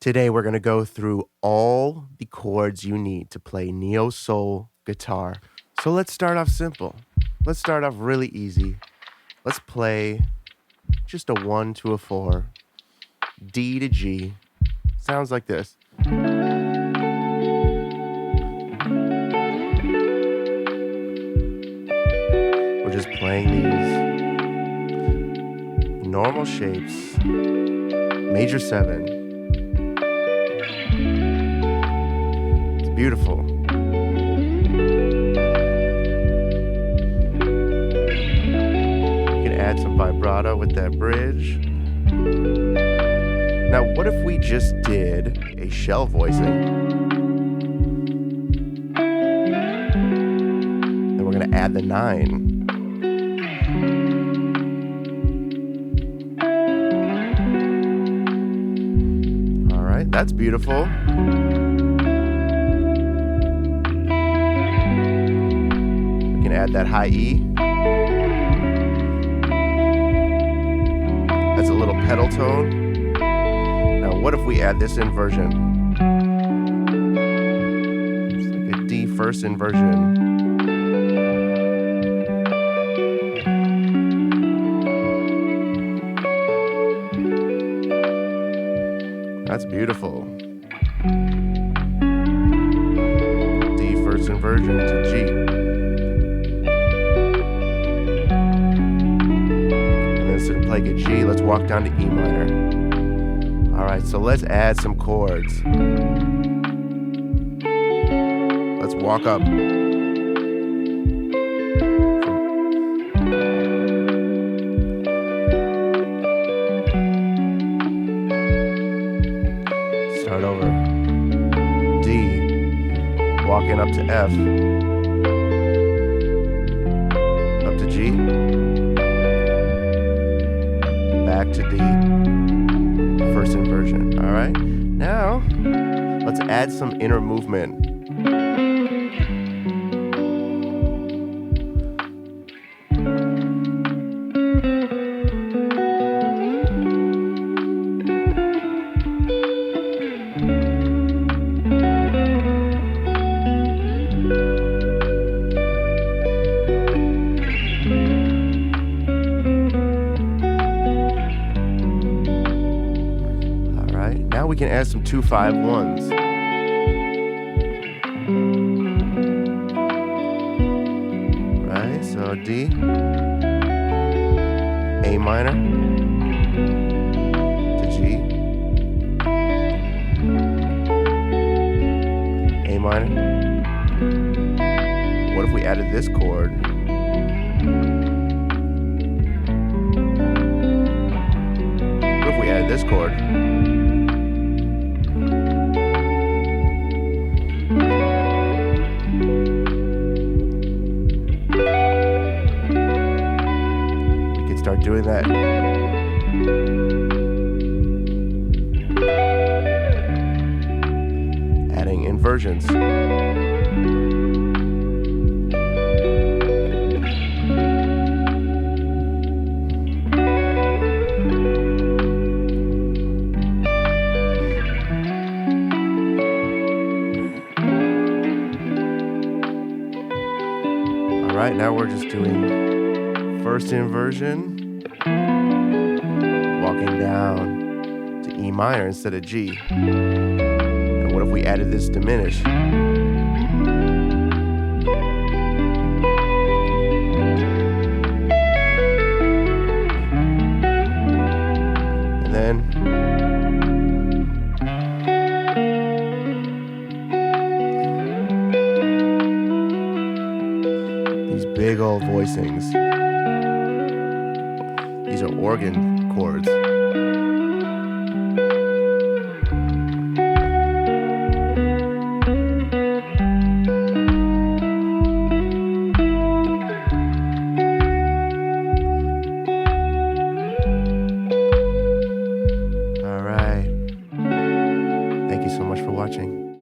Today, we're going to go through all the chords you need to play neo soul guitar. So let's start off simple. Let's start off really easy. Let's play just a 1 to a 4, D to G. Sounds like this. We're just playing these normal shapes, major 7. Beautiful. You can add some vibrato with that bridge. Now, what if we just did a shell voicing? Then we're going to add the 9. All right, that's beautiful. Add that high E. That's a little pedal tone. Now, what if we add this inversion? It's like a D first inversion. That's beautiful. D first inversion to G. Like a G, let's walk down to E minor. All right, so let's add some chords. Let's walk up. Start over. D, walking up to F. Up to G. Back to D, first inversion. All right, now let's add some inner movement. We can add some 2-5-1s. Right, so D, A minor to G, A minor. What if we added this chord? What if we added this chord? Start doing that. Adding inversions. All right, now we're just doing first inversion, walking down to E minor instead of G. And what if we added this diminish? And then these big old voicings. These are organ chords.